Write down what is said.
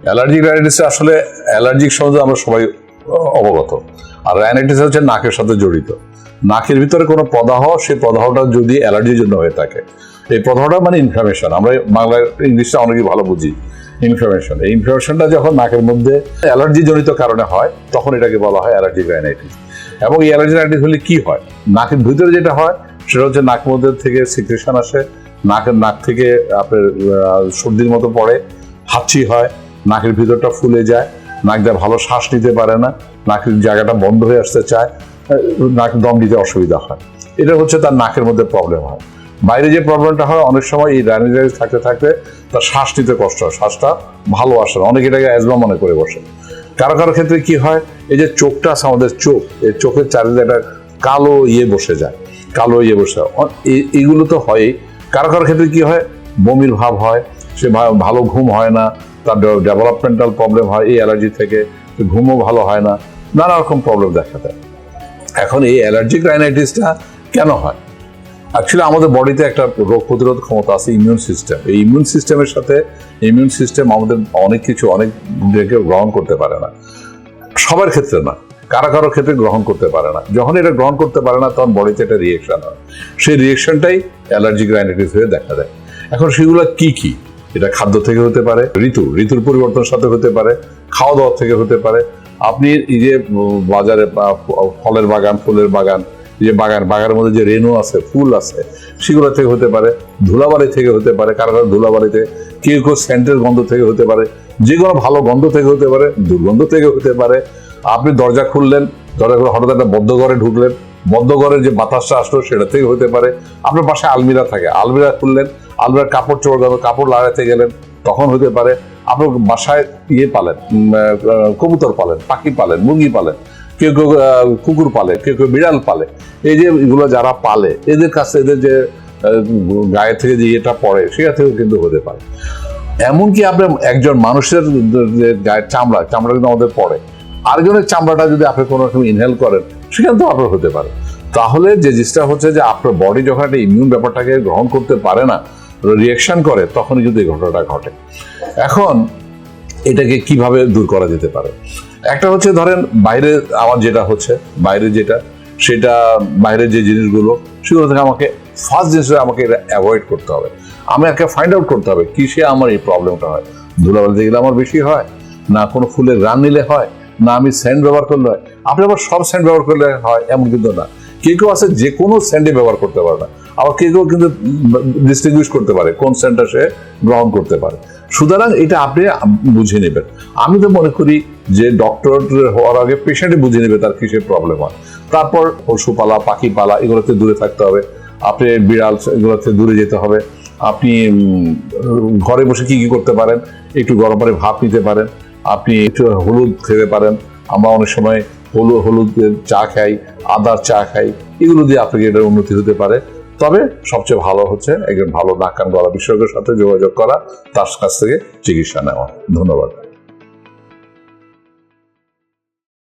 Allergic rhinitis আসলে allergic সম্বন্ধে আমরা সবাই অবগত, আর রাইনাইটিস হচ্ছে নাকের সাথে জড়িত। নাকের ভিতরে কোনো প্রদাহ, সেই প্রদাহটা যদি অ্যালার্জির জন্য হয়ে থাকে, এই প্রদাহটা মানে ইনফ্লামেশন, আমরা বাংলায় ইংলিশটা অনেকেই ভালো বুঝি ইনফ্লামেশন। এই ইনফ্লামেশনটা যখন নাকের মধ্যে অ্যালার্জি জনিত কারণে হয় তখন এটাকে বলা হয় অ্যালার্জিক রাইনাইটিস। এবং এই অ্যালার্জিক রাইনাইটিস হলে কি হয়, নাকের ভিতরে যেটা হয় সেটা হচ্ছে নাকের মধ্যে থেকে সিক্রেশন আসে, নাক থেকে আপনার সর্দির মতো পড়ে, হাঁচি হয়, নাকের ভিতরটা ফুলে যায়, নাক দিয়ে ভালো শ্বাস নিতে পারে না, নাকের জায়গাটা বন্ধ হয়ে আসতে চায়, নাক দম দিতে অসুবিধা হয়। এটা হচ্ছে তার নাকের মধ্যে প্রবলেম হয়। বাইরে যে প্রবলেমটা হয় অনেক সময় এই রাইনাইটিস থাকতে থাকতে তার শ্বাস নিতে কষ্ট হয়, শ্বাসটা ভালো আসে না, অনেকে এটাকে অ্যাজমা মনে করে বসে। কারো কারো ক্ষেত্রে কি হয়, এই যে চোখটা আছে আমাদের চোখ, এই চোখের চারিদিকে একটা কালো বসে যায়, এইগুলো তো হয়ই। কারো কারো ক্ষেত্রে কি হয়, বমির ভাব হয়, সে ভালো ঘুম হয় না, তার ডেভেলপমেন্টাল প্রবলেম হয় এই অ্যালার্জি থেকে, ঘুমও ভালো হয় না, নানা রকম প্রবলেম দেখা দেয়। এখন এই অ্যালার্জিক রাইনাইটিসটা কেন হয়? অ্যাকচুয়ালি আমাদের বডিতে একটা রোগ প্রতিরোধ ক্ষমতা আছে, ইমিউন সিস্টেম। এই ইমিউন সিস্টেমের সাথে ইমিউন সিস্টেম আমাদের অনেক কিছু অনেক গ্রহণ করতে পারে না, সবার ক্ষেত্রে না, কারো কারো ক্ষেত্রে গ্রহণ করতে পারে না। যখন এটা গ্রহণ করতে পারে না তখন বডিতে একটা রিয়েকশন হয়, সেই রিয়েকশনটাই অ্যালার্জিক রাইনাইটিস হয়ে দেখা দেয়। এখন সেগুলো কি কি? এটা খাদ্য থেকে হতে পারে, ঋতুর পরিবর্তনের সাথে হতে পারে, খাওয়া দাওয়া থেকে হতে পারে। আপনি এই যে বাজারে ফলের বাগান, ফুলের বাগান, যে বাগানের মধ্যে যে রেণু আছে, ফুল আছে, সেগুলো থেকে হতে পারে, ধুলাবালি থেকে হতে পারে, কারো কারো ধুলাবালিতে, কেউ সেন্টের গন্ধ থেকে হতে পারে, যে কোনো ভালো গন্ধ থেকে হতে পারে, দুর্গন্ধ থেকে হতে পারে। আপনি দরজা খুললেন, দরজা খুলে হঠাৎ একটা বদ্ধ ঘরে ঢুকলেন, বদ্ধ ঘরের যে বাতাসটা আসলো সেটা থেকে হতে পারে। আপনার পাশে আলমিরা থাকে, আলমিরা খুললেন, আলমিরার কাপড় চোপড় গেল, কাপড় লাগাতে গেলেন, তখন হতে পারে। আপনার বাসায় পালেন, কবুতর পালেন, পাখি পালেন, মুরগি পালেন, কেউ কেউ কুকুর পালে, কেউ কেউ বিড়াল পালে। এই যে এগুলো যারা পালে, এদের কাছে এদের যে গায়ে থেকে যে এটা পড়ে সেটা থেকেও কিন্তু হতে পারে। এমনকি আপনার একজন মানুষের গায়ের চামড়া কিন্তু আমাদের পড়ে, আরেকজনের চামড়াটা যদি আপনি কোনো রকম ইনহেল করেন সেখান তো আপনার হতে পারে। তাহলে যে জিনিসটা হচ্ছে যে আপনার বডি যখন একটা ইমিউন ব্যাপারটাকে গ্রহণ করতে পারে না, রিয়াকশন করে, তখনই কিন্তু এই ঘটনাটা ঘটে। এখন এটাকে কিভাবে দূর করা যেতে পারে? একটা হচ্ছে ধরেন বাইরে আমার যেটা হচ্ছে, সেটা বাইরের যে জিনিসগুলো, সেগুলো থেকে আমাকে ফার্স্ট জিনিস আমাকে এটা অ্যাভয়েড করতে হবে। আমাকে ফাইন্ড আউট করতে হবে কিসে আমার এই প্রবলেমটা হয়। ধুলাবালিতে গেলে আমার বেশি হয়, না কোনো ফুলের গ্রান নিলে হয়, না আমি সেন্ট ব্যবহার করলে হয়। আপনি আবার সব সেন্ট ব্যবহার করলে হয় এমন কিন্তু না, কেউ আছে যে কোনো সেন্টে ব্যবহার করতে পারে না, আবার কেউ কিন্তু ডিস্টিংগুইশ করতে পারে কোন সেন্টটা সে গ্রহণ করতে পারে। সুতরাং এটা আপনি বুঝে নেবেন। আমি তো মনে করি যে ডক্টর হওয়ার আগে পেশেন্টে বুঝে নেবে তার কিসের প্রবলেম হয়। তারপর পশুপালা, পাখি পালা, এগুলোতে দূরে থাকতে হবে। আপনি বিড়াল, এগুলোতে দূরে যেতে হবে। আপনি ঘরে বসে কি করতে পারেন, একটু গরম পানি ভাপ নিতে পারেন, আপনি একটু হলুদ খেতে পারেন। আমরা অনেক সময় হলুদের চা খাই, আদার চা খাই, এগুলো দিয়ে আপনাকে এটার উন্নতি হতে পারে। তবে সবচেয়ে ভালো হচ্ছে একজন ভালো নাক কান গলা বিশেষজ্ঞের সাথে যোগাযোগ করা, তার কাছ থেকে চিকিৎসা নেওয়া। ধন্যবাদ।